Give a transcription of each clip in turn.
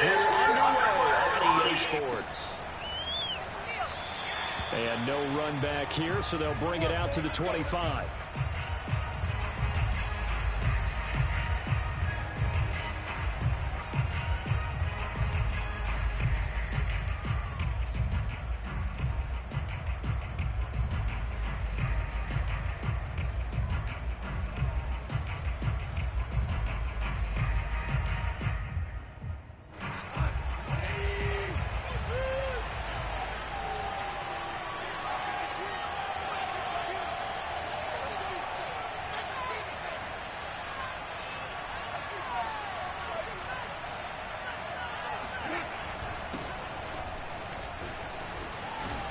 as we're underway on EA Sports. And no run back here, so they'll bring it out to the 25.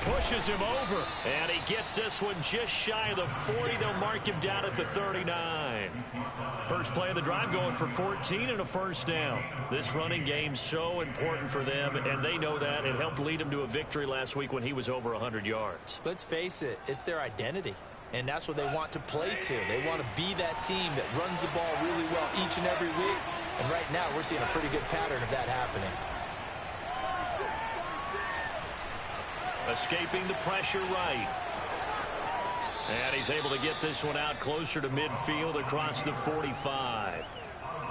Pushes him over, and he gets this one just shy of the 40. They'll mark him down at the 39. First play of the drive going for 14 and a first down. This running game so important for them, and they know that. It helped lead them to a victory last week when he was over 100 yards. Let's face it, it's their identity, and that's what they want to play to. They want to be that team that runs the ball really well each and every week, and right now we're seeing a pretty good pattern of that happening. Escaping the pressure right. And he's able to get this one out closer to midfield across the 45.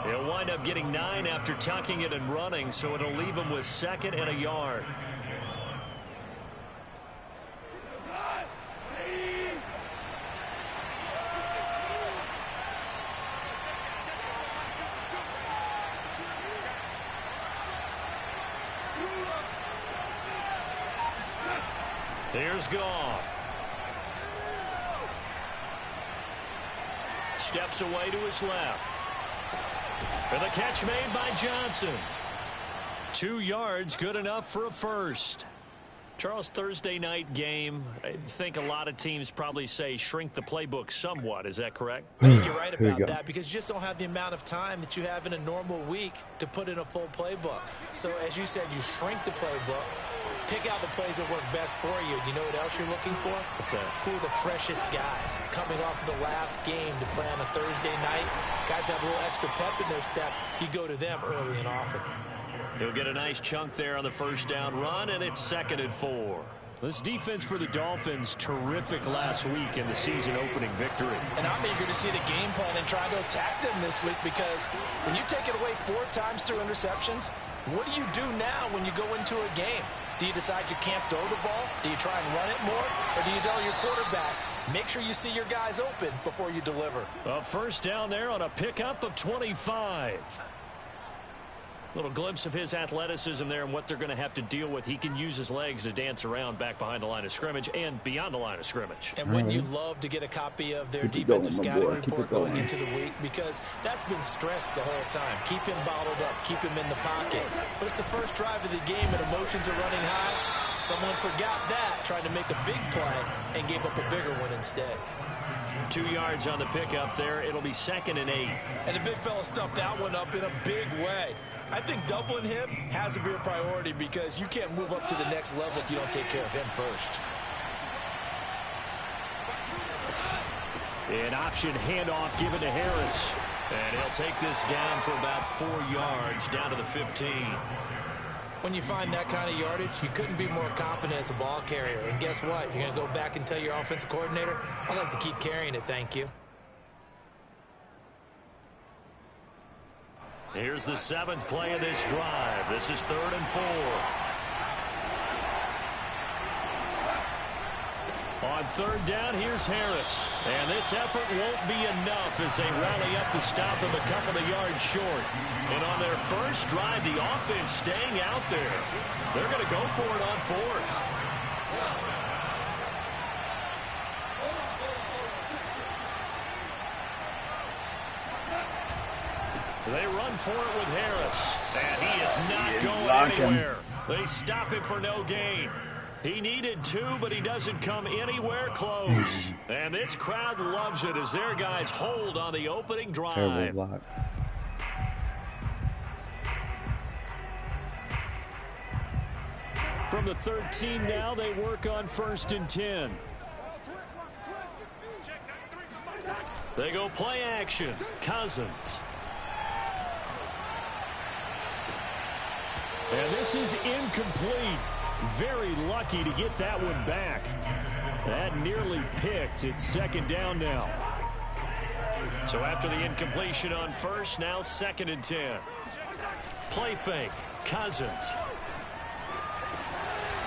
He'll wind up getting 9 after tucking it and running, so it'll leave him with 2nd and a yard. Here's Goff. Steps away to his left. And the catch made by Johnson. 2 yards, good enough for a first. Charles, Thursday night game, I think a lot of teams probably say shrink the playbook somewhat. Is that correct? I think you're right about that because you just don't have the amount of time that you have in a normal week to put in a full playbook. So, as you said, you shrink the playbook, pick out the plays that work best for you. You know what else you're looking for? What's that? Who are the freshest guys coming off of the last game to play on a Thursday night? Guys have a little extra pep in their step. You go to them early and often. He'll get a nice chunk there on the first down run, and it's 2nd and 4. This defense for the Dolphins, terrific last week in the season-opening victory. And I'm eager to see the game plan and try to attack them this week because when you take it away 4 times through interceptions, what do you do now when you go into a game? Do you decide you can't throw the ball? Do you try and run it more? Or do you tell your quarterback, make sure you see your guys open before you deliver? A first down there on a pickup of 25. Little glimpse of his athleticism there and what they're going to have to deal with. He can use his legs to dance around back behind the line of scrimmage and beyond the line of scrimmage. And wouldn't you love to get a copy of their defensive scouting report going into the week? Because that's been stressed the whole time. Keep him bottled up. Keep him in the pocket. But it's the first drive of the game and emotions are running high. Someone forgot that, tried to make a big play and gave up a bigger one instead. 2 yards on the pickup there. It'll be 2nd and 8. And the big fella stuffed that one up in a big way. I think doubling him has to be a priority because you can't move up to the next level if you don't take care of him first. An option handoff given to Harris. And he'll take this down for about 4 yards down to the 15. When you find that kind of yardage, you couldn't be more confident as a ball carrier. And guess what? You're going to go back and tell your offensive coordinator, I'd like to keep carrying it, thank you. Here's the 7th play of this drive. This is 3rd and 4. On 3rd down, here's Harris. And this effort won't be enough as they rally up to stop him a couple of yards short. And on their first drive, the offense staying out there. They're going to go for it on 4th. They run for it with Harris. And he is not going anywhere. They stop him for no gain. He needed 2, but he doesn't come anywhere close. And this crowd loves it as their guys hold on the opening drive. From the 13 now, they work on 1st and 10. They go play action. Cousins. And this is incomplete. Very lucky to get that one back. That nearly picked. It's second down now. So after the incompletion on first, now 2nd and 10. Play fake. Cousins.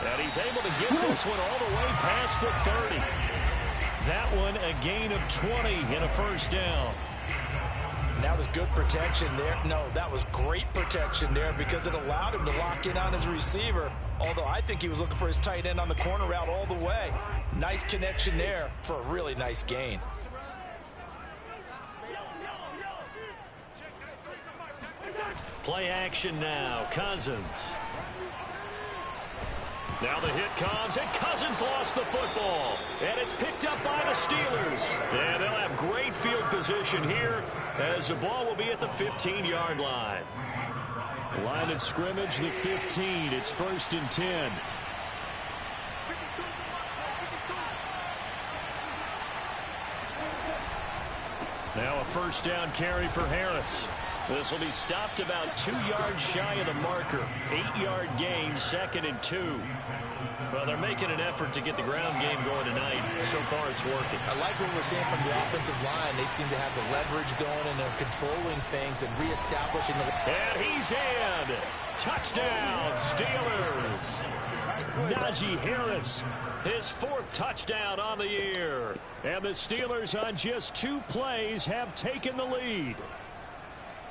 And he's able to get this one all the way past the 30. That one a gain of 20 in a first down. That was good protection there. No, that was great protection there because it allowed him to lock in on his receiver. Although I think he was looking for his tight end on the corner route all the way. Nice connection there for a really nice gain. Play action now. Cousins. Now the hit comes, and Cousins lost the football. And it's picked up by the Steelers. And they'll have great field position here as the ball will be at the 15-yard line. Line of scrimmage, the 15. It's 1st and 10. Now a first down carry for Harris. This will be stopped about 2 yards shy of the marker. 8-yard gain, 2nd and 2. Well, they're making an effort to get the ground game going tonight. So far, it's working. I like what we're seeing from the offensive line. They seem to have the leverage going, and they're controlling things and reestablishing the... And he's in. Touchdown, Steelers. Najee Harris. His 4th touchdown on the year. And the Steelers on just 2 plays have taken the lead.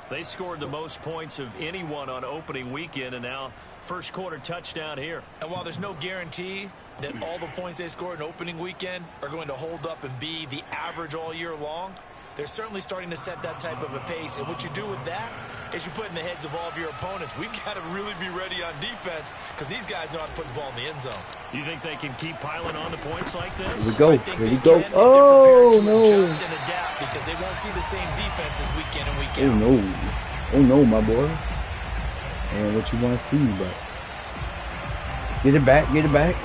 They scored the most points of anyone on opening weekend, and now first quarter touchdown here. And while there's no guarantee that all the points they scored in opening weekend are going to hold up and be the average all year long, they're certainly starting to set that type of a pace. And what you do with that is you put in the heads of all of your opponents, we've got to really be ready on defense because these guys know how to put the ball in the end zone. You think they can keep piling on the points like this? Here we go. Here we go. Oh, no. Adjust and adapt because they won't see the same defenses week in and week out. Oh, no. Oh, no, my boy. And what you want to see, but get it back, get it back.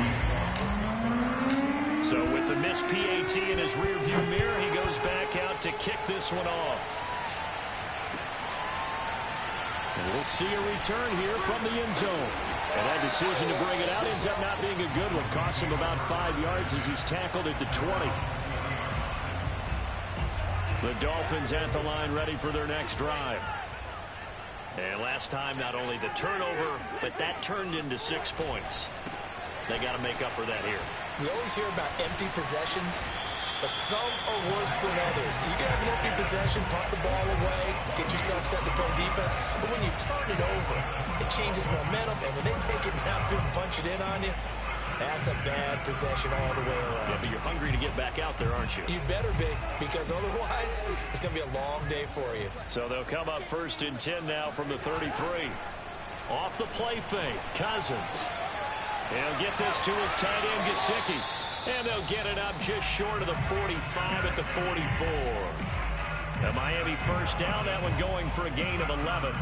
So with the missed PAT in his rearview mirror, he goes back out to kick this one off. And we'll see a return here from the end zone. And that decision to bring it out ends up not being a good one. Costs him about 5 yards as he's tackled at the 20. The Dolphins at the line ready for their next drive. And last time, not only the turnover, but that turned into 6 points. They got to make up for that here. We always hear about empty possessions, but some are worse than others. You can have an empty possession, punt the ball away, get yourself set to play defense, but when you turn it over, it changes momentum, and when they take it downfield and punch it in on you, that's a bad possession all the way around. Yeah, but you're hungry to get back out there, aren't you? You better be, because otherwise, it's going to be a long day for you. So they'll come up 1st and 10 now from the 33. Off the play fake, Cousins. He'll get this to his tight end, Gesicki. And they'll get it up just short of the 45 at the 44. The Miami first down, that one going for a gain of 11.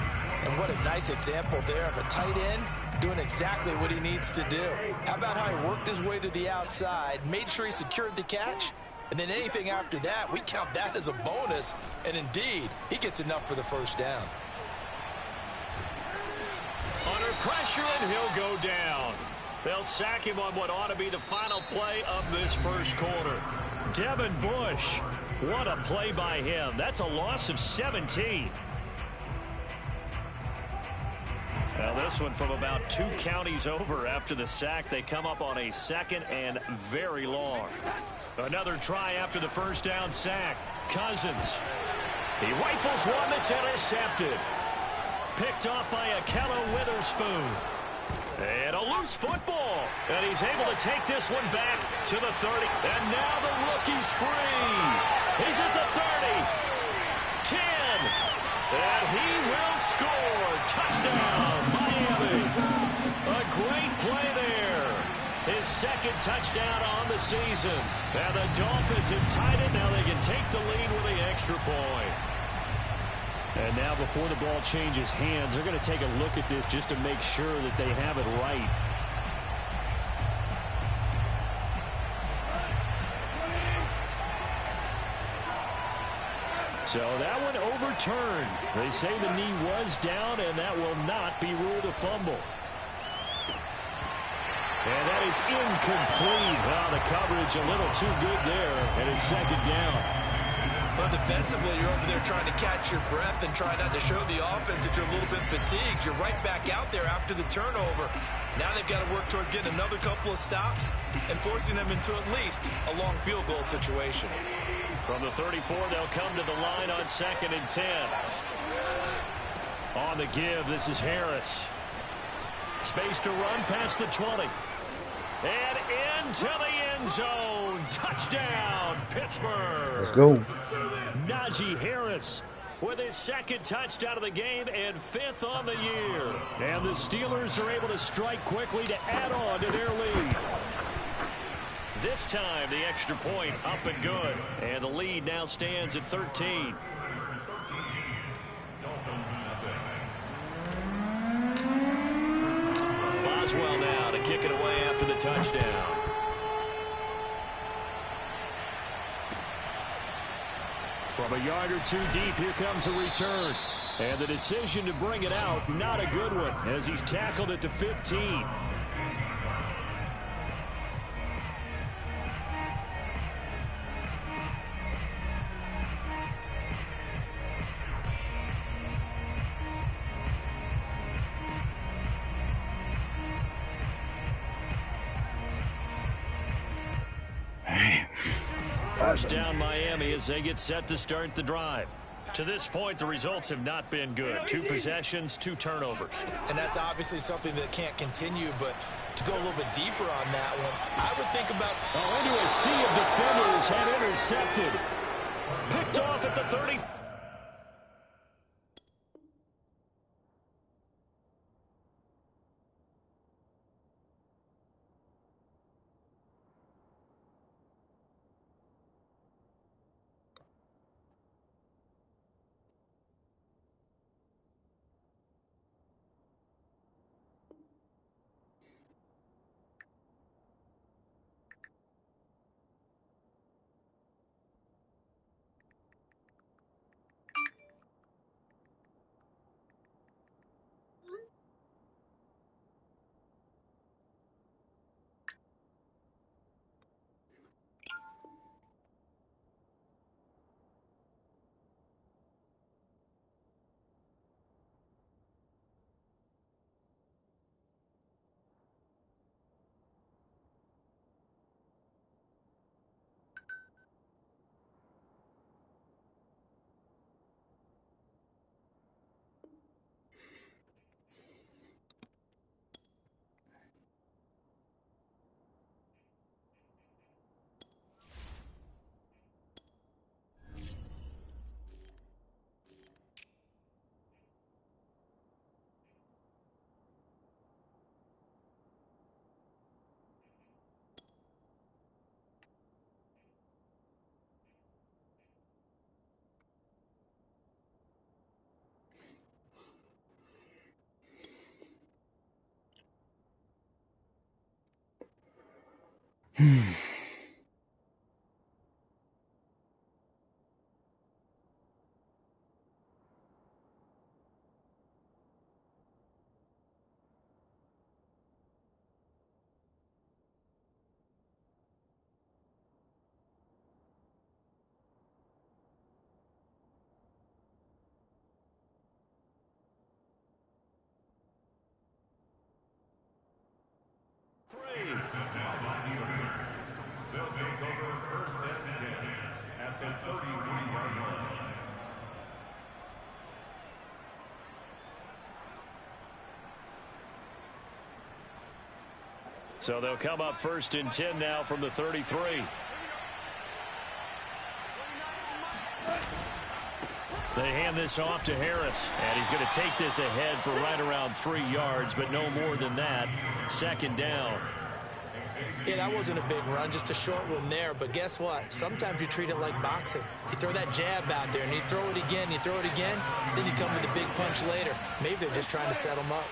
And what a nice example there of a tight end doing exactly what he needs to do. How about how he worked his way to the outside, made sure he secured the catch, and then anything after that, we count that as a bonus. And indeed, he gets enough for the first down. Under pressure, and he'll go down. They'll sack him on what ought to be the final play of this first quarter. Devin Bush, what a play by him. That's a loss of 17. Now this one from about 2 counties over after the sack. They come up on a 2nd and very long. Another try after the first down sack. Cousins. He rifles one that's intercepted. Picked off by Akello Witherspoon. And a loose football. And he's able to take this one back to the 30. And now the rookie's free. He's at the 30. 10. And he will score. Touchdown, Miami. A great play there. His 2nd touchdown on the season. And the Dolphins have tied it. Now they can take the lead with the extra point. And now before the ball changes hands, they're going to take a look at this just to make sure that they have it right. So that one overturned. They say the knee was down, and that will not be ruled a fumble. And that is incomplete. Well, the coverage a little too good there, and it's second down. But defensively, you're over there trying to catch your breath and try not to show the offense that you're a little bit fatigued. You're right back out there after the turnover. Now they've got to work towards getting another couple of stops and forcing them into at least a long field goal situation. From the 34, they'll come to the line on 2nd and 10. On the give, this is Harris. Space to run past the 20. And into the end zone. Touchdown, Pittsburgh. Let's go. Najee Harris with his 2nd touchdown of the game and 5th on the year. And the Steelers are able to strike quickly to add on to their lead. This time, the extra point up and good. And the lead now stands at 13. Boswell now to kick it away after the touchdown. From a yard or two deep, here comes a return. And the decision to bring it out, not a good one, as he's tackled at the 15. First down Miami as they get set to start the drive. To this point, the results have not been good. 2 possessions, 2 turnovers. And that's obviously something that can't continue, but to go a little bit deeper on that one, I would think about... Into a sea of defenders had intercepted. Picked off at the 30. They'll take over 1st and 10 at the 33-yard line. So they'll come up 1st and 10 now from the 33. They hand this off to Harris, and he's going to take this ahead for right around 3 yards, but no more than that. 2nd down. Yeah, that wasn't a big run, just a short one there. But guess what? Sometimes you treat it like boxing. You throw that jab out there, and you throw it again, you throw it again, then you come with a big punch later. Maybe they're just trying to set them up.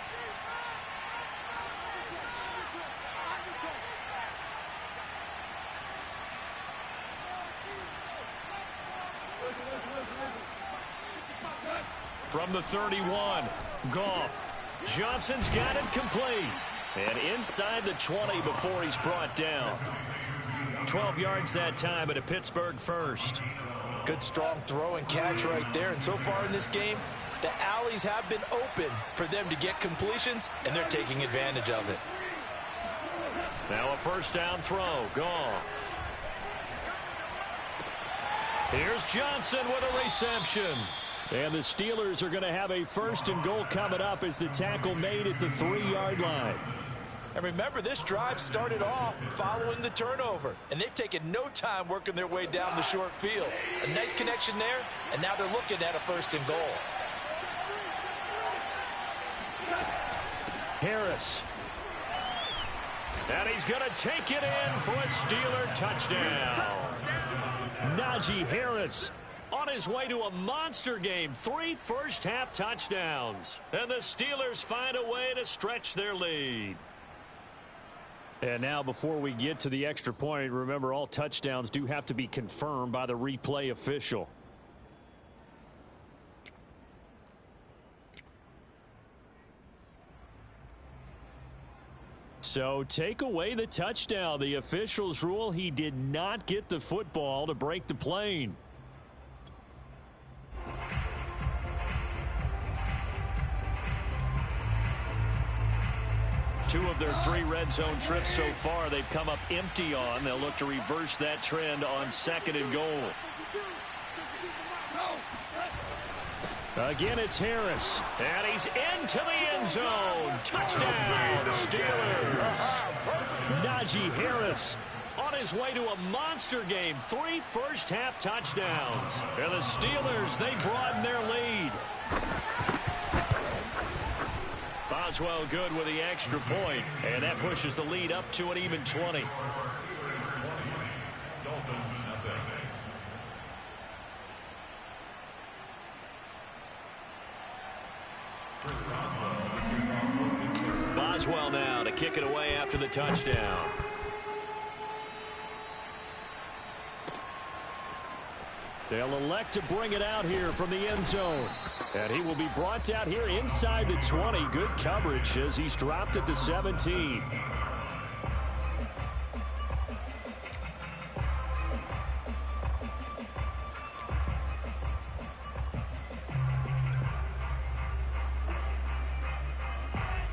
From the 31, Goff. Johnson's got it complete. And inside the 20 before he's brought down. 12 yards that time at a Pittsburgh first. Good strong throw and catch right there. And so far in this game, the alleys have been open for them to get completions, and they're taking advantage of it. Now a first down throw. Gone. Here's Johnson with a reception. And the Steelers are going to have a first and goal coming up as the tackle made at the 3-yard line. And remember, this drive started off following the turnover, and they've taken no time working their way down the short field. A nice connection there, and now they're looking at a first and goal. Harris. And he's going to take it in for a Steeler touchdown. Najee Harris on his way to a monster game. 3 first-half touchdowns. And the Steelers find a way to stretch their lead. And now before we get to the extra point, remember all touchdowns do have to be confirmed by the replay official. So take away the touchdown. The officials rule he did not get the football to break the plane. Two of their 3 red zone trips so far they've come up empty on. They'll look to reverse that trend on 2nd and goal. Again, it's Harris. And he's into the end zone. Touchdown, Steelers. Najee Harris on his way to a monster game. 3 first-half touchdowns. And the Steelers, they broaden their lead. Boswell good with the extra point, and that pushes the lead up to an even 20. Boswell now to kick it away after the touchdown. They'll elect to bring it out here from the end zone. And he will be brought out here inside the 20. Good coverage as he's dropped at the 17.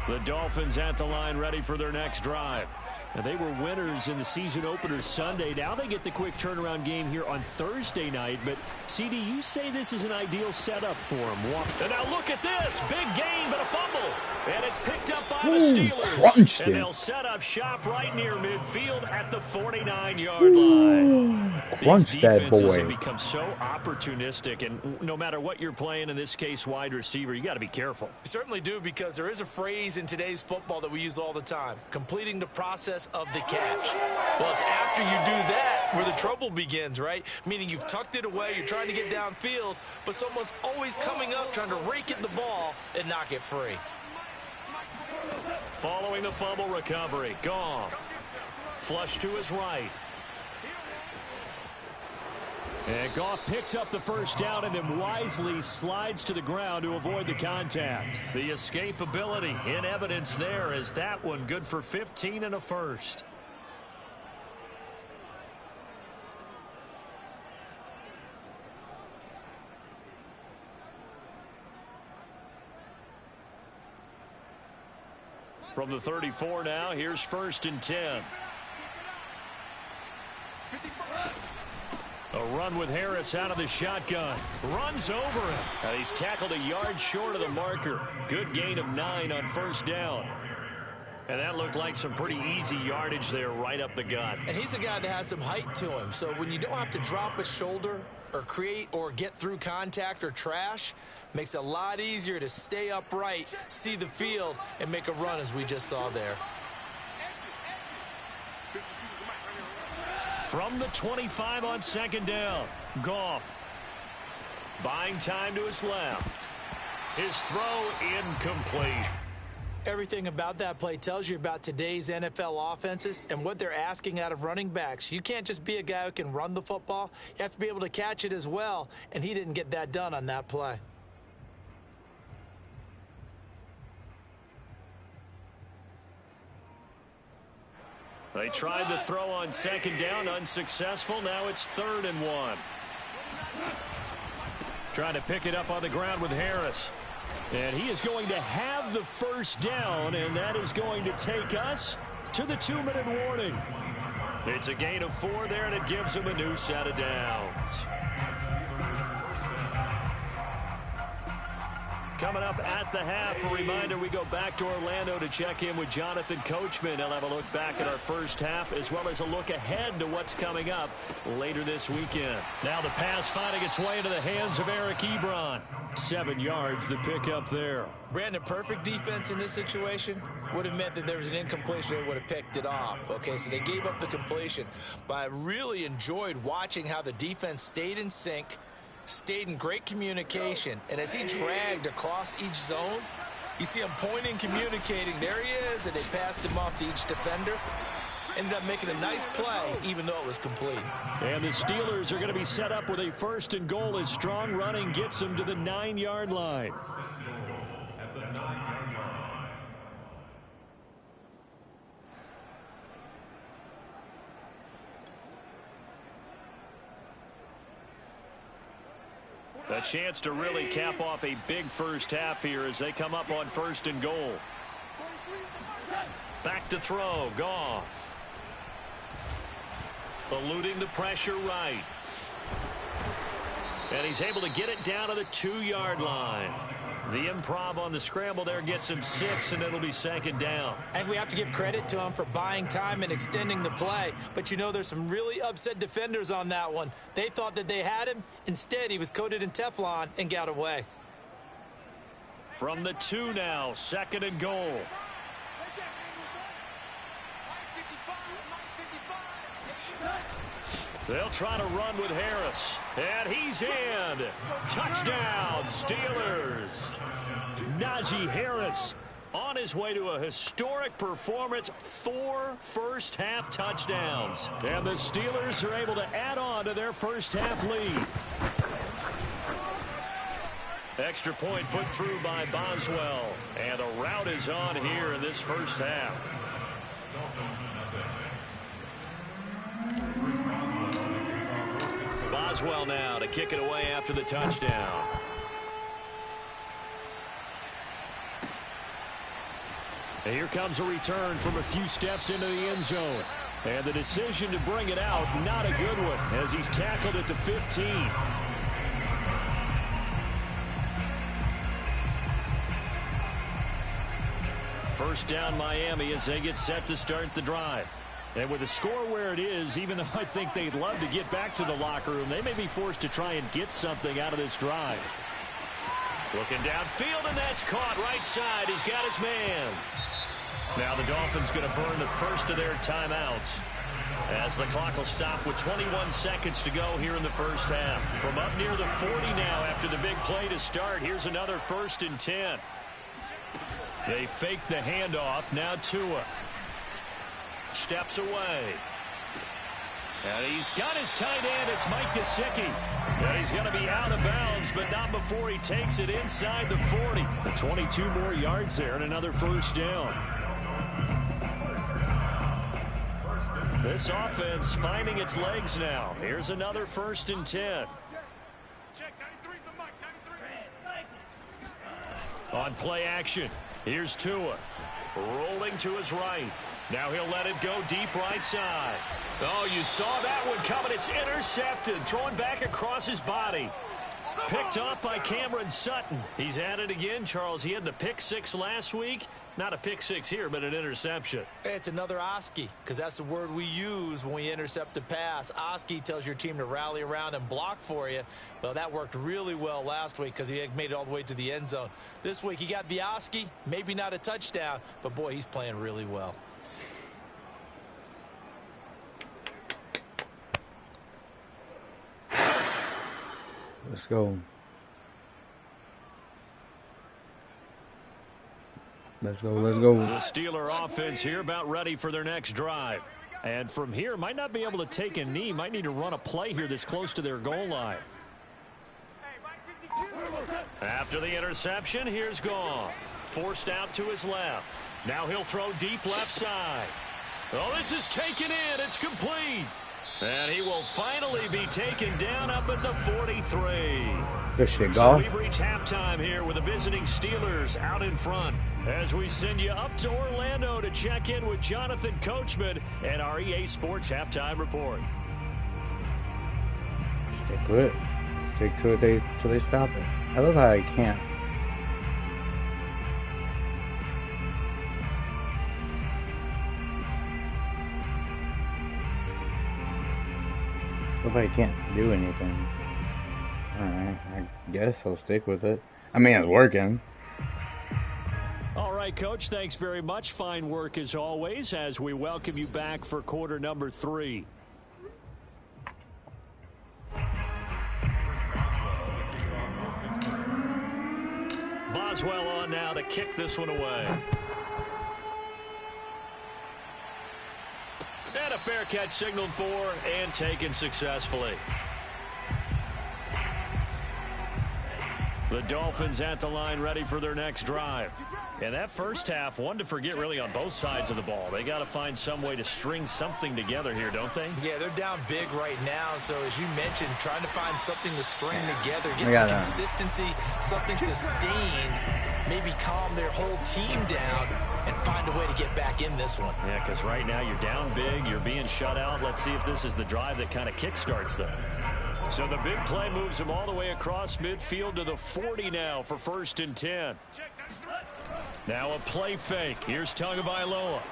The Dolphins at the line ready for their next drive. Now, they were winners in the season opener Sunday. Now they get the quick turnaround game here on Thursday night. But, CD, you say this is an ideal setup for them. And now look at this. Big gain, but a fumble. And it's picked up by the Steelers. And they'll set up shop right near midfield at the 49-yard line. These defenses have become so opportunistic. And no matter what you're playing, in this case, wide receiver, you got to be careful. You certainly do, because there is a phrase in today's football that we use all the time. Completing the process of the catch. Well, it's after you do that where the trouble begins, right? Meaning you've tucked it away, you're trying to get downfield, but someone's always coming up trying to rake at the ball and knock it free. Following the fumble recovery, Goff. Flush to his right. And Goff picks up the first down and then wisely slides to the ground to avoid the contact. The escapability in evidence there as that one good for 15 and a first. From the 34 now, here's 1st and 10. A run with Harris out of the shotgun. Runs over him. And he's tackled a yard short of the marker. Good gain of 9 on 1st down. And that looked like some pretty easy yardage there right up the gut. And he's a guy that has some height to him. So when you don't have to drop a shoulder or create or get through contact or trash, makes it a lot easier to stay upright, see the field, and make a run as we just saw there. From the 25 on 2nd down, Goff buying time to his left. His throw incomplete. Everything about that play tells you about today's NFL offenses and what they're asking out of running backs. You can't just be a guy who can run the football. You have to be able to catch it as well, and he didn't get that done on that play. They tried the throw on second down, unsuccessful. Now it's 3rd and 1. Trying to pick it up on the ground with Harris. And he is going to have the first down, and that is going to take us to the 2-minute warning. It's a gain of 4 there, and it gives him a new set of downs. Coming up at the half, a reminder, we go back to Orlando to check in with Jonathan Coachman. He'll have a look back at our first half as well as a look ahead to what's coming up later this weekend. Now the pass finding its way into the hands of Eric Ebron. 7 yards, the pickup there. Brandon, perfect defense in this situation would have meant that there was an incompletion. They would have picked it off. Okay, so they gave up the completion. But I really enjoyed watching how the defense stayed in sync, stayed in great communication, and as he dragged across each zone, you see him pointing, communicating. There he is, and they passed him off to each defender. Ended up making a nice play, even though it was complete. And the Steelers are going to be set up with a 1st and goal as strong running gets them to the 9-yard line. At the 9-yard line. A chance to really cap off a big first half here as they come up on 1st and goal. Back to throw, Goff. Eluding the pressure right. And he's able to get it down to the 2-yard line. The improv on the scramble there gets him 6, and it'll be 2nd down. And we have to give credit to him for buying time and extending the play. But you know, there's some really upset defenders on that one. They thought that they had him. Instead, he was coated in Teflon and got away. From the 2 now, 2nd and goal. They'll try to run with Harris. And he's in. Touchdown, Steelers. Najee Harris on his way to a historic performance. 4 first-half touchdowns. And the Steelers are able to add on to their first-half lead. Extra point put through by Boswell. And a rout is on here in this first half. Boswell now to kick it away after the touchdown. And here comes a return from a few steps into the end zone. And the decision to bring it out, not a good one, as he's tackled at the 15. First down Miami as they get set to start the drive. And with the score where it is, even though I think they'd love to get back to the locker room, they may be forced to try and get something out of this drive. Looking downfield, and that's caught right side. He's got his man. Now the Dolphins going to burn the first of their timeouts as the clock will stop with 21 seconds to go here in the first half. From up near the 40 now after the big play to start, here's another 1st and 10. They fake the handoff. Now Tua steps away. And he's got his tight end. It's Mike Gesicki. And he's going to be out of bounds, but not before he takes it inside the 40. 22 more yards there and another first down. This offense finding its legs now. Here's another 1st and 10. On play action, here's Tua. Rolling to his right. Now he'll let it go deep right side. Oh, you saw that one coming. It's intercepted. Throwing back across his body. Picked off by Cameron Sutton. He's at it again, Charles. He had the pick 6 last week. Not a pick 6 here, but an interception. It's another Oski, because that's the word we use when we intercept a pass. Oski tells your team to rally around and block for you. Well, that worked really well last week because he made it all the way to the end zone. This week he got the Oski, maybe not a touchdown, but boy, he's playing really well. Let's go. Let's go, let's go. The Steeler offense here about ready for their next drive. And from here, might not be able to take a knee. Might need to run a play here that's close to their goal line. After the interception, here's Goff. Forced out to his left. Now he'll throw deep left side. Oh, this is taken in. It's complete. And he will finally be taken down up at the 43. Good shit, So Goff. we've reached halftime here with the visiting Steelers out in front as we send you up to Orlando to check in with Jonathan Coachman and our EA Sports Halftime Report. Stick to it. Stick to it till they stop it. I love how I can't. I love how I can't do anything. Alright, I guess I'll stick with it. I mean, it's working. All right, Coach, thanks very much. Fine work as always as we welcome you back for quarter number 3. Boswell on now to kick this one away. And a fair catch signaled for and taken successfully. The Dolphins at the line ready for their next drive. And that first half, one to forget really on both sides of the ball. They got to find some way to string something together here, don't they? Yeah, they're down big right now. So as you mentioned, trying to find something to string together, get some consistency, something sustained, maybe calm their whole team down and find a way to get back in this one. Yeah, because right now you're down big, you're being shut out. Let's see if this is the drive that kind of kickstarts them. So the big play moves them all the way across midfield to the 40 now for 1st and 10. Now a play fake. Here's Tagovailoa.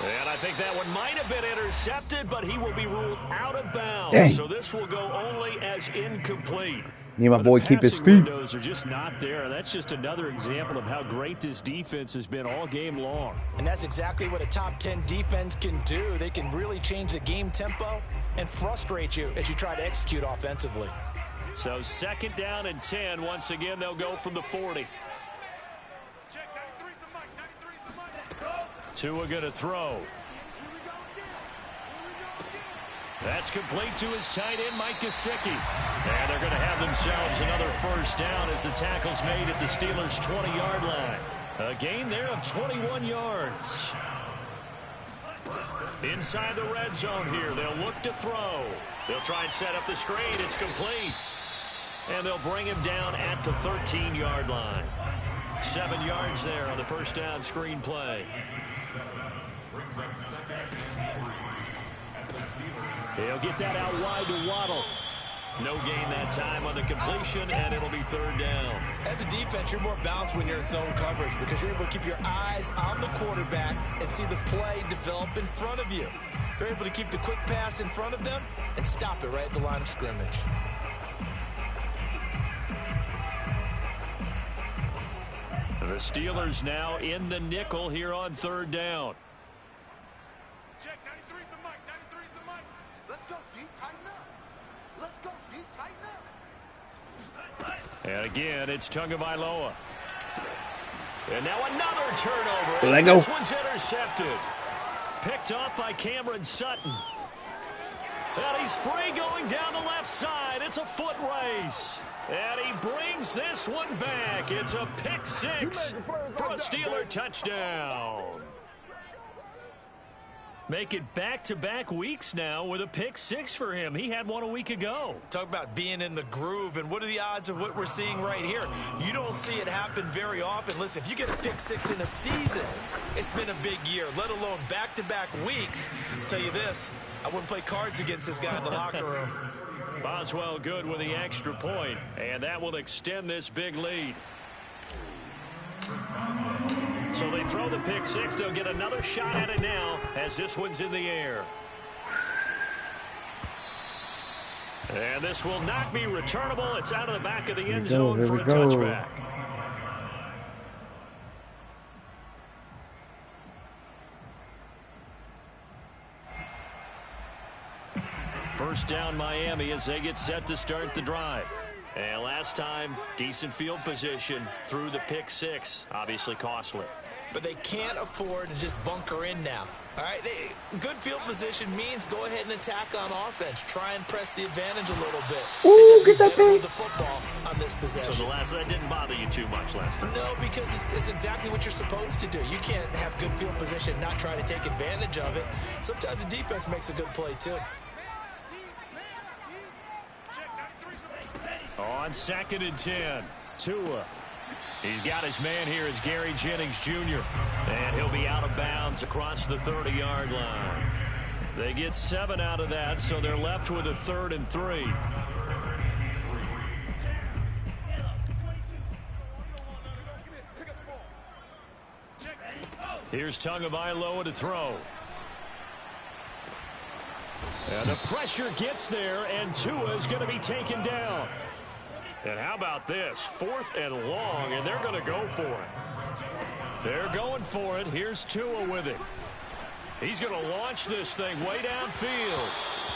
And I think that one might have been intercepted, but he will be ruled out of bounds. Dang. So this will go only as incomplete. Need my boy keep his feet. Windows are just not there. That's just another example of how great this defense has been all game long. And that's exactly what a top 10 defense can do. They can really change the game tempo and frustrate you as you try to execute offensively. So 2nd down and 10. Once again, they'll go from the 40. Tua going to throw. That's complete to his tight end, Mike Gesicki. And they're going to have themselves another 1st down as the tackle's made at the Steelers' 20-yard line. A gain there of 21 yards. Inside the red zone here, they'll look to throw. They'll try and set up the screen. It's complete. And they'll bring him down at the 13-yard line. 7 yards there on the 1st down screen play. He'll get that out wide to Waddle. No gain that time on the completion, and it'll be 3rd down. As a defense, you're more balanced when you're in zone coverage because you're able to keep your eyes on the quarterback and see the play develop in front of you. You're able to keep the quick pass in front of them and stop it right at the line of scrimmage. The Steelers now in the nickel here on 3rd down. Check, 93's the mic, 93's the mic. Let's go, D, tighten up. Let's go, D, tighten up. And again, it's Tagovailoa. And now another turnover. Let go. This one's intercepted. Picked off by Cameron Sutton. And he's free going down the left side. It's a foot race. And he brings this one back. It's a pick 6 for a Steeler touchdown. Make it back-to-back weeks now with a pick 6 for him. He had one a week ago. Talk about being in the groove, and what are the odds of what we're seeing right here? You don't see it happen very often. Listen, if you get a pick 6 in a season, it's been a big year, let alone back-to-back weeks. I'll tell you this, I wouldn't play cards against this guy in the locker room. Boswell good with the extra point, and that will extend this big lead. So they throw the pick 6. They'll get another shot at it now as this one's in the air. And this will not be returnable. It's out of the back of the end zone for a touchback. First down Miami as they get set to start the drive. And last time, decent field position through the pick six. Obviously costly. But they can't afford to just bunker in now. All right, good field position means go ahead and attack on offense. Try and press the advantage a little bit. Ooh, they get that with the football on this possession. So that didn't bother you too much last time? No, because it's exactly what you're supposed to do. You can't have good field position and not try to take advantage of it. Sometimes the defense makes a good play, too. On 2nd and 10, Tua. He's got his man here as Gary Jennings Jr. And he'll be out of bounds across the 30-yard line. They get 7 out of that, so they're left with a 3rd and 3. Here's Tagovailoa to throw. And the pressure gets there, and Tua is going to be taken down. And how about this? 4th and long, and they're going to go for it. They're going for it. Here's Tua with it. He's going to launch this thing way downfield.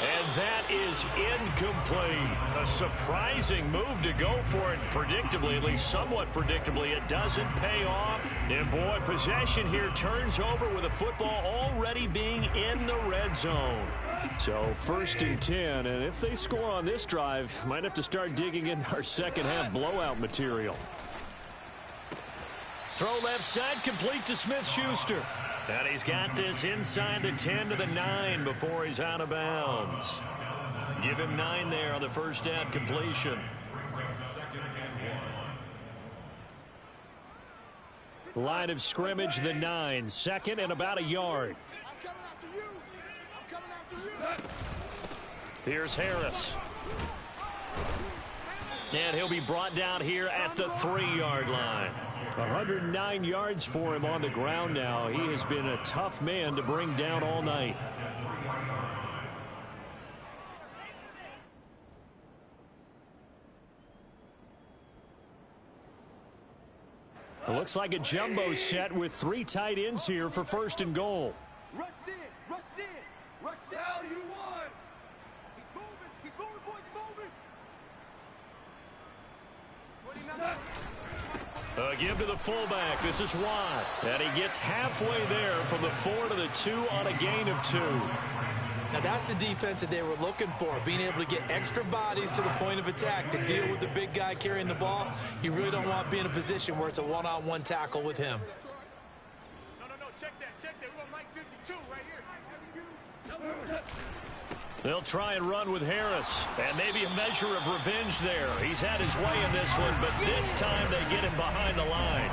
And that is incomplete. A surprising move to go for it predictably, at least somewhat predictably. It doesn't pay off. And boy, possession here turns over with the football already being in the red zone. So 1st and 10, and if they score on this drive, might have to start digging in our second half blowout material. Throw left side, complete to Smith-Schuster. And he's got this inside the 10 to the 9 before he's out of bounds. Give him 9 there on the first down completion. Line of scrimmage, the 9. 2nd and about a yard. Here's Harris. And he'll be brought down here at the 3-yard line. 109 yards for him on the ground now. He has been a tough man to bring down all night. It looks like a jumbo set with 3 tight ends here for 1st and goal. Rush in, rush in, rush in. Now you won. He's moving, boys, he's moving. 29. Give to the fullback. This is Watt. And he gets halfway there from the 4 to the 2 on a gain of 2. Now that's the defense that they were looking for, being able to get extra bodies to the point of attack to deal with the big guy carrying the ball. You really don't want to be in a position where it's a one-on-one tackle with him. No, check that. We want Mike 52 right here. They'll try and run with Harris, and maybe a measure of revenge there. He's had his way in this one, but this time they get him behind the line.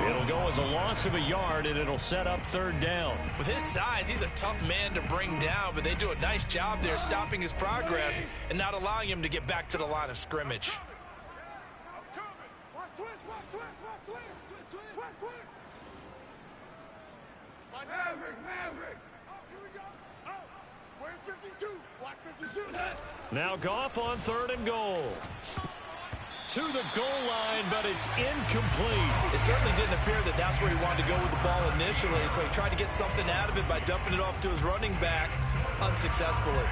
It'll go as a loss of a yard, and it'll set up 3rd down. With his size, he's a tough man to bring down, but they do a nice job there stopping his progress and not allowing him to get back to the line of scrimmage. Watch twist. Maverick. Oh, here we go. Oh, where's 52? Watch 52. Now Goff on 3rd and goal. To the goal line, but it's incomplete. It certainly didn't appear that that's where he wanted to go with the ball initially, so he tried to get something out of it by dumping it off to his running back unsuccessfully.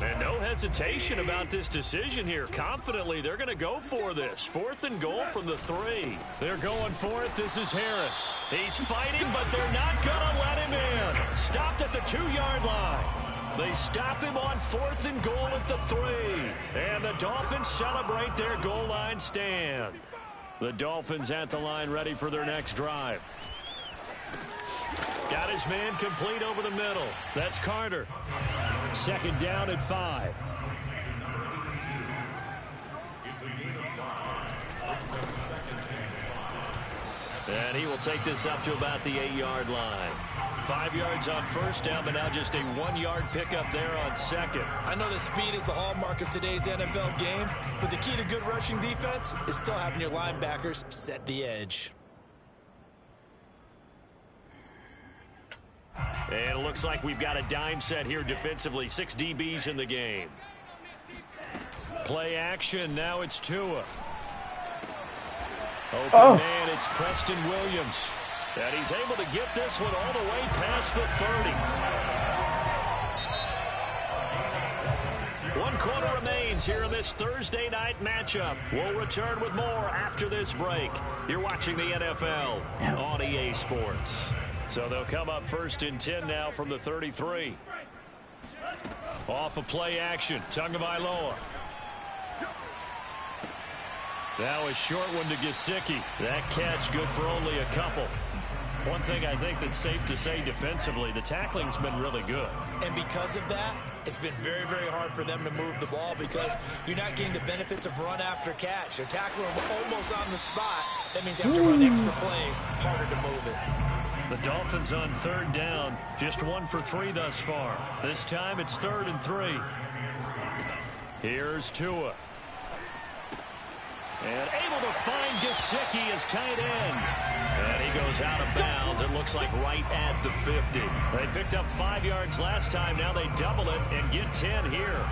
And no hesitation about this decision here. Confidently, they're going to go for this. 4th and goal from the 3. They're going for it. This is Harris. He's fighting, but they're not going to let him in. Stopped at the 2-yard line. They stop him on 4th and goal at the 3. And the Dolphins celebrate their goal line stand. The Dolphins at the line ready for their next drive. Got his man complete over the middle. That's Carter. 2nd down at 5. And he will take this up to about the 8-yard line. 5 yards on 1st down, but now just a 1-yard pickup there on 2nd. I know that speed is the hallmark of today's NFL game, but the key to good rushing defense is still having your linebackers set the edge. And it looks like we've got a dime set here defensively. 6 DBs in the game. Play action. Now it's Tua. Open man, it's Preston Williams. And he's able to get this one all the way past the 30. 1 quarter remains here in this Thursday night matchup. We'll return with more after this break. You're watching the NFL on EA Sports. So they'll come up 1st and 10 now from the 33. Off of play action, Tagovailoa. Now a short one to Gesicki. That catch good for only a couple. One thing I think that's safe to say defensively, the tackling's been really good. And because of that, it's been very, very hard for them to move the ball because you're not getting the benefits of run after catch. They're tackling them almost on the spot. That means you have to run extra plays, harder to move it. The Dolphins on 3rd down, just 1 for 3 thus far. This time it's 3rd and 3. Here's Tua. And able to find Gesicki as tight end. And he goes out of bounds. It looks like right at the 50. They picked up 5 yards last time. Now they double it and get 10 here.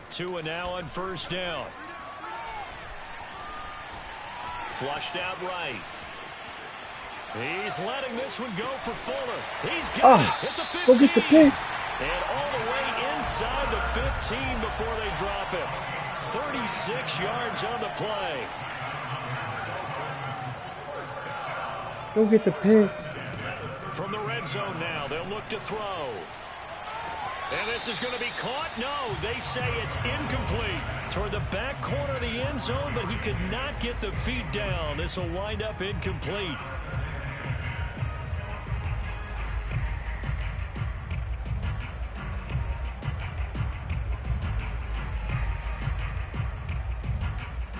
Tua now on 1st down. Flushed out right. He's letting this one go for Fuller. He's got it at the 15. Go get the pick. And all the way inside the 15 before they drop it. 36 yards on the play. Go get the pick. From the red zone now, they'll look to throw. And this is going to be caught. No, they say it's incomplete. Toward the back corner of the end zone, but he could not get the feet down. This will wind up incomplete.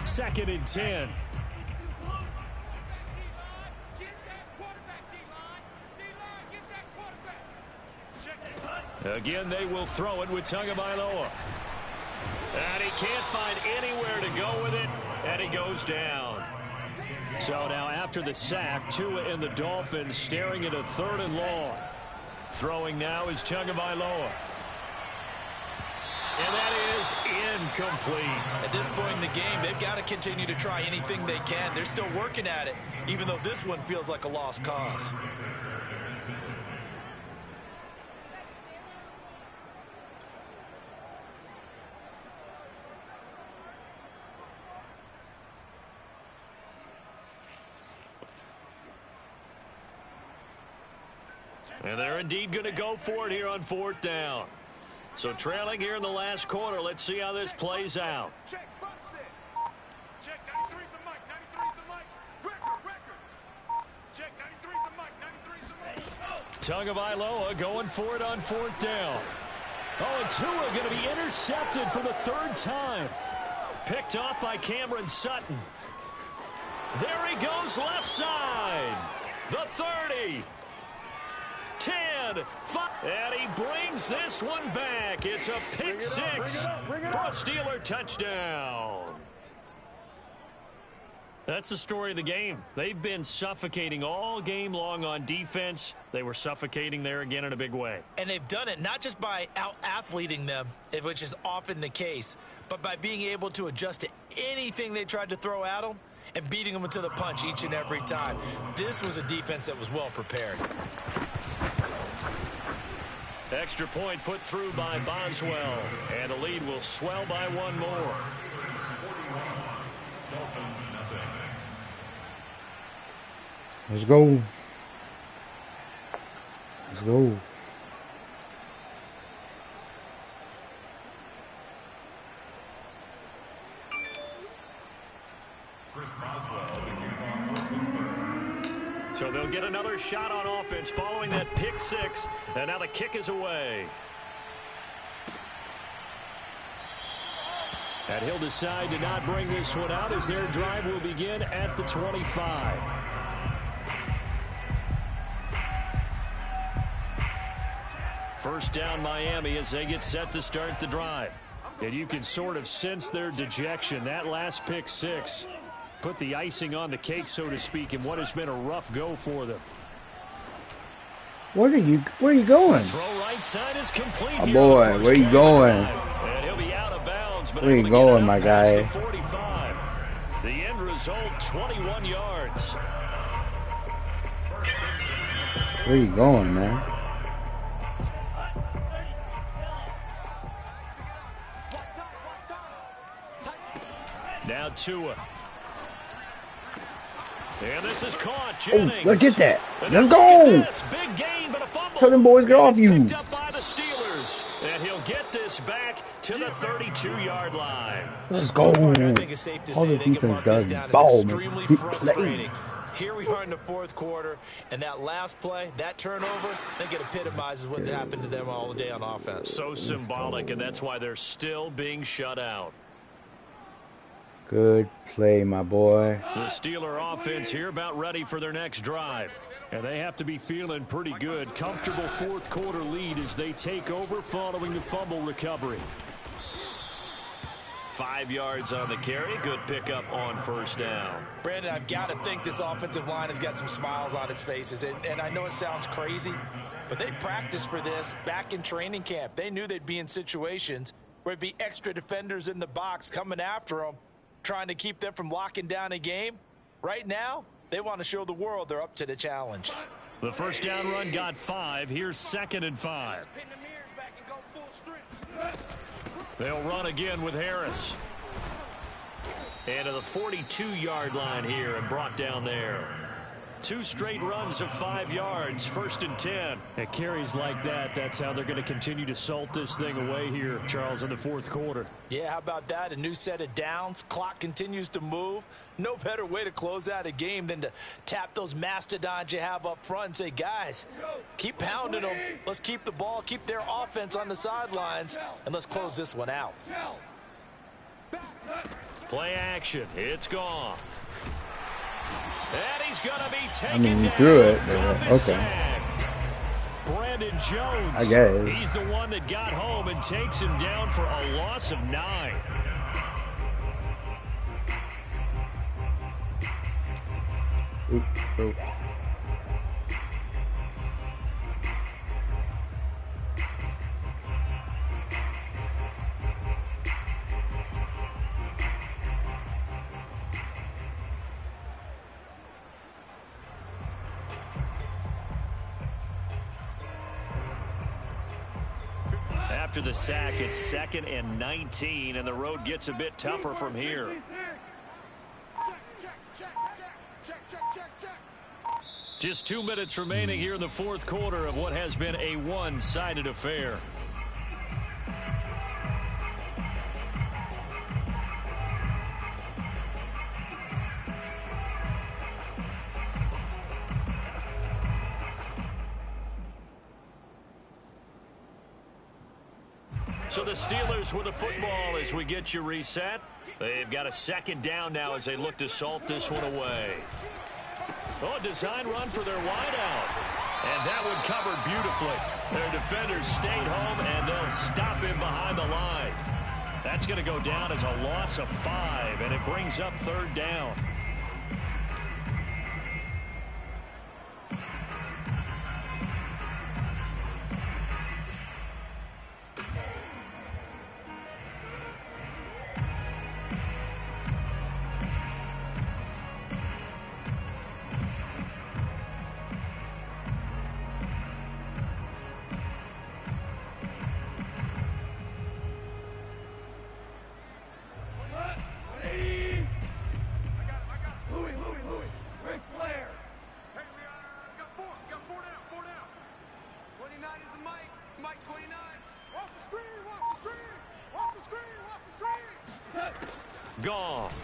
Second and 10. Again, they will throw it with Tagovailoa. And he can't find anywhere to go with it, and he goes down. So now after the sack, Tua and the Dolphins staring at a 3rd and long. Throwing now is Tagovailoa. And that is incomplete. At this point in the game, they've got to continue to try anything they can. They're still working at it, even though this one feels like a lost cause. And they're indeed going to go for it here on 4th down. So trailing here in the last quarter. Let's see how this plays out. Check, box it. Check, 93's the mic, 93's the mic. Record. Check, 93's the mic, 93's the mic. Tagovailoa going for it on 4th down. Oh, and Tua going to be intercepted for the 3rd time. Picked off by Cameron Sutton. There he goes left side. The 30. 10, 5, and he brings this one back. It's a pick six for a Steeler touchdown. That's the story of the game. They've been suffocating all game long on defense. They were suffocating there again in a big way. And they've done it not just by out-athleting them, which is often the case, but by being able to adjust to anything they tried to throw at them and beating them into the punch each and every time. This was a defense that was well prepared. Extra point put through by Boswell, and the lead will swell by 1 more. Let's go. Let's go. So they'll get another shot on offense following that pick six, and now the kick is away. And he'll decide to not bring this one out as their drive will begin at the 25. First down Miami as they get set to start the drive. I'm And you can sort of sense their dejection. That last pick six put the icing on the cake, so to speak, in what has been a rough go for them. Where are you going? Throw right side is complete. Oh boy, where you going? And he'll be out of bounds, but where you going, my guy? 45. The end result, 21 yards. Where you going, man? Now Tua. And this is caught. Jennings. Oh, let's get that. Let's go. Big gain, but a fumble. Tell them boys get off you. Picked up by the Steelers. And he'll get this back to the 32-yard line. Let's go. I think it's safe to say they can mark this down as extremely frustrating. Here we are in the fourth quarter, and that last play, that turnover, I think it epitomizes what happened to them all day on offense. So symbolic, and that's why they're still being shut out. Good play, my boy. The Steeler offense here about ready for their next drive. And they have to be feeling pretty good. Comfortable fourth quarter lead as they take over following the fumble recovery. 5 yards on the carry. Good pickup on first down. Brandon, I've got to think this offensive line has got some smiles on its faces. And I know it sounds crazy, but they practiced for this back in training camp. They knew they'd be in situations where it'd be extra defenders in the box coming after them, trying to keep them from locking down a game. Right now, they want to show the world they're up to the challenge. The first down run got 5. Here's 2nd and 5. They'll run again with Harris. And to the 42-yard line here and brought down there. 2 straight runs of 5 yards. 1st and 10. At carries like that, that's how they're going to continue to salt this thing away here, Charles, in the fourth quarter. Yeah, how about that? A new set of downs. Clock continues to move. No better way to close out a game than to tap those mastodons you have up front and say, guys, keep pounding them. Let's keep the ball, keep their offense on the sidelines, and let's close this one out. Play action. It's gone. And he's going to be taken I mean, you down. threw it, but okay. Sacked. Brandon Jones. I guess. He's the one that got home and takes him down for a loss of 9. Oop, oop. After the sack, it's 2nd and 19, and the road gets a bit tougher from here. Just 2 minutes remaining here in the fourth quarter of what has been a one-sided affair. So the Steelers with the football as we get you reset. They've got a 2nd down now as they look to salt this one away. Oh, a design run for their wideout. And that one covered beautifully. Their defenders stayed home, and they'll stop him behind the line. That's going to go down as a loss of 5, and it brings up 3rd down. Goff.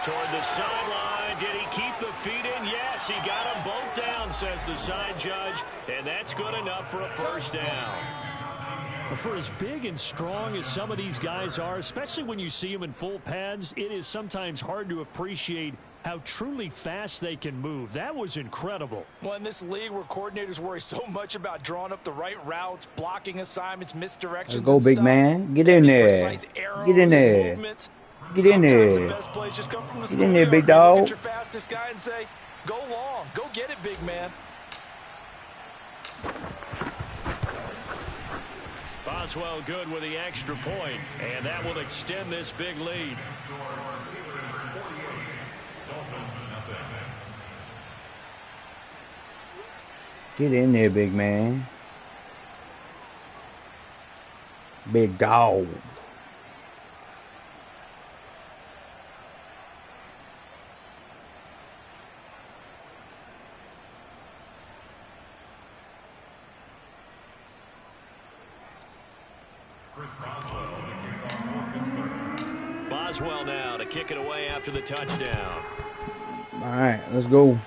Toward the sideline. Did he keep the feet in? Yes, he got them both down, says the side judge. And that's good enough for a first down. For as big and strong as some of these guys are, especially when you see them in full pads, it is sometimes hard to appreciate how truly fast they can move. That was incredible. Well, in this league where coordinators worry so much about drawing up the right routes, blocking assignments, misdirections, Let's go, big man. Get in there. Get in there. Get in there. The best plays just come from the Get in there, big dog. Look at your fastest guy and say, go long. Go get it, big man. Boswell good with the extra point, and that will extend this big lead. Get in there, big man. Big dog. Boswell now to kick it away after the touchdown. All right, let's go.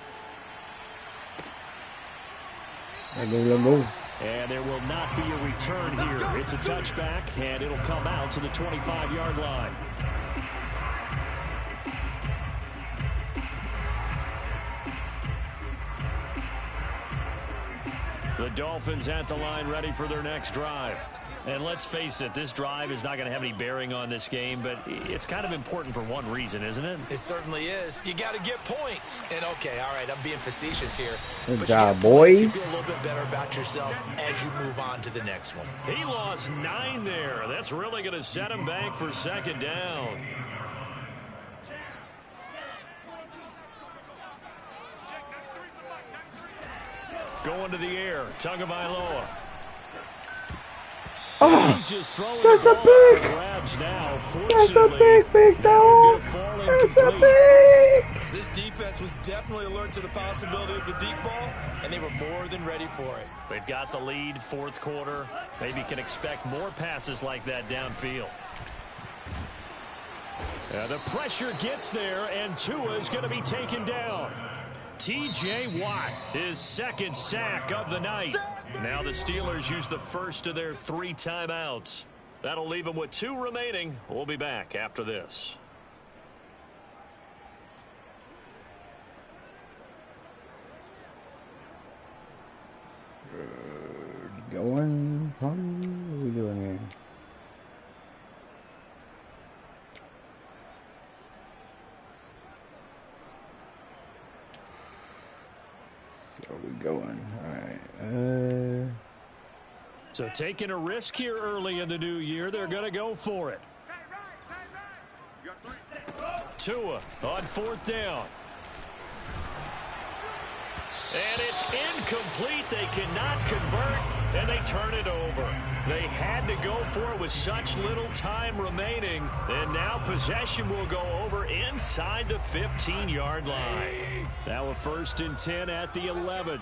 Let's go. And there will not be a return here. It's a touchback, and it'll come out to the 25-yard line. The Dolphins at the line ready for their next drive. And let's face it, this drive is not going to have any bearing on this game, but it's kind of important for one reason, isn't it? It certainly is. You got to get points. And, okay, all right, I'm being facetious here. Good but job, you boys. You feel a little bit better about yourself as you move on to the next one. He lost 9 there. That's really going to set him back for second down. Going to the air, Tagovailoa. Oh, He's just throwing that's the a ball big. for grabs now. That's a big dog. That's a big. This defense was definitely alert to the possibility of the deep ball, and they were more than ready for it. They've got the lead, fourth quarter. Maybe can expect more passes like that downfield. The pressure gets there, and Tua is going to be taken down. T.J. Watt, his second sack of the night. Now the Steelers use the first of their 3 timeouts. That'll leave them with 2 remaining. We'll be back after this. Going. What are we doing here? Where are we going? All right. So taking a risk here early in the new year, they're going to go for it. Tua on 4th down. And it's incomplete. They cannot convert, and they turn it over. They had to go for it with such little time remaining, and now possession will go over inside the 15-yard line. Now a 1st and 10 at the 11.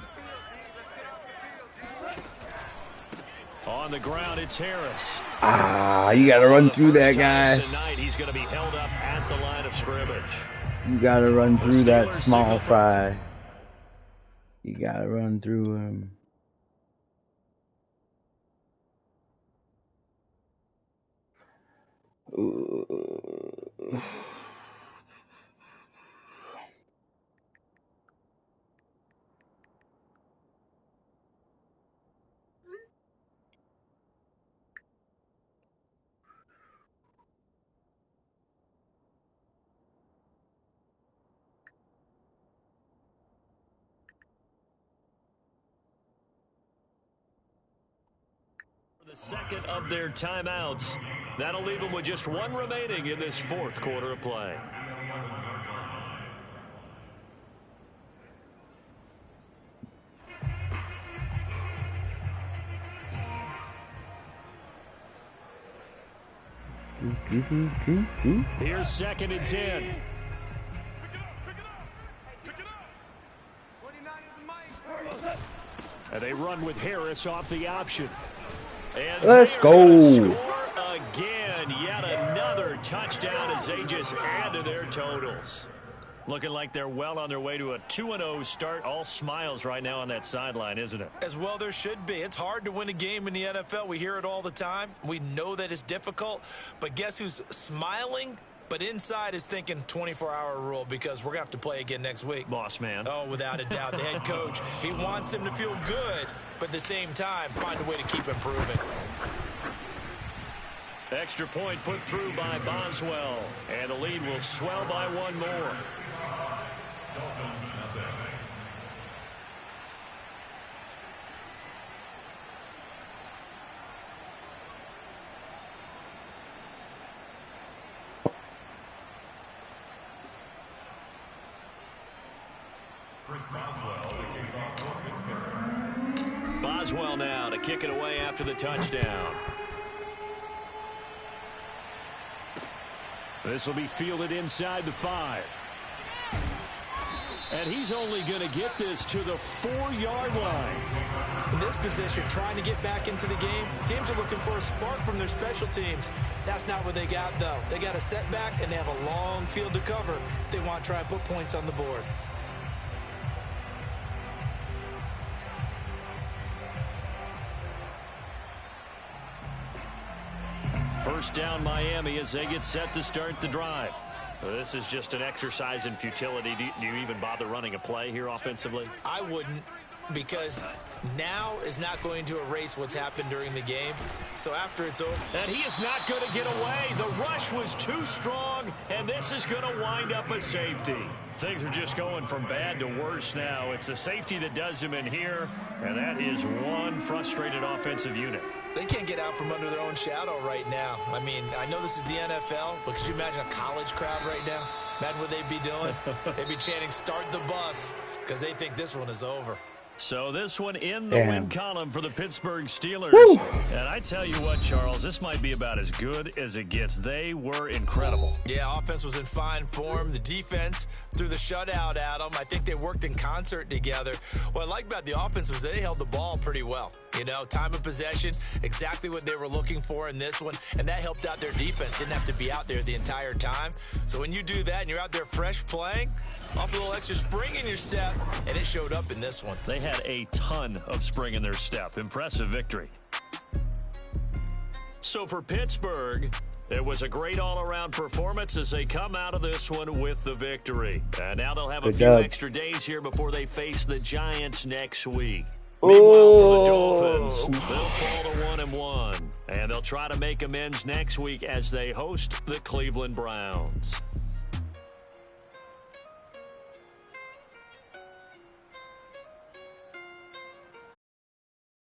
On the ground, it's Harris. You got to run through that guy. Tonight, he's going to be held up at the line of scrimmage. You got to run through that small fry. You got to run through him. The second of their timeouts. That'll leave them with just 1 remaining in this 4th quarter of play. Here's 2nd and 10. And they run with Harris off the option. And let's go. Score again. Yet another touchdown as they just add to their totals. Looking like they're well on their way to a 2-0 start. All smiles right now on that sideline, isn't it? As well there should be. It's hard to win a game in the NFL. We hear it all the time. We know that it's difficult. But guess who's smiling? But inside is thinking 24-hour rule because we're going to have to play again next week. Boss man. Oh, without a doubt. The head coach, he wants them to feel good, but at the same time, find a way to keep improving. Extra point put through by Boswell. And the lead will swell by one more. Boswell now to kick it away after the touchdown. This will be fielded inside the 5. And he's only going to get this to the 4-yard line. In this position, trying to get back into the game, teams are looking for a spark from their special teams. That's not what they got, though. They got a setback, and they have a long field to cover if they want to try and put points on the board. First down Miami as they get set to start the drive. This is just an exercise in futility. Do you even bother running a play here offensively? I wouldn't, because now is not going to erase what's happened during the game. So after it's over. And he is not going to get away. The rush was too strong, and this is going to wind up a safety. Things are just going from bad to worse now. It's a safety that does him in here, and that is one frustrated offensive unit. They can't get out from under their own shadow right now. I mean, I know this is the NFL, but could you imagine a college crowd right now? Imagine what they'd be doing. They'd be chanting, "Start the bus," because they think this one is over. So this one in the win column for the Pittsburgh Steelers. Woo! And I tell you what, Charles, this might be about as good as it gets. They were incredible. Yeah, offense was in fine form. The defense threw the shutout at them. I think they worked in concert together. What I like about the offense was they held the ball pretty well. You know, time of possession, exactly what they were looking for in this one, and that helped out their defense. Didn't have to be out there the entire time. So when you do that and you're out there fresh playing, off a little extra spring in your step, and it showed up in this one. They had a ton of spring in their step. Impressive victory. So for Pittsburgh, it was a great all-around performance as they come out of this one with the victory. And now they'll have a few extra days here before they face the Giants next week. Meanwhile, for the Dolphins, they'll fall to 1-1, and they'll try to make amends next week as they host the Cleveland Browns.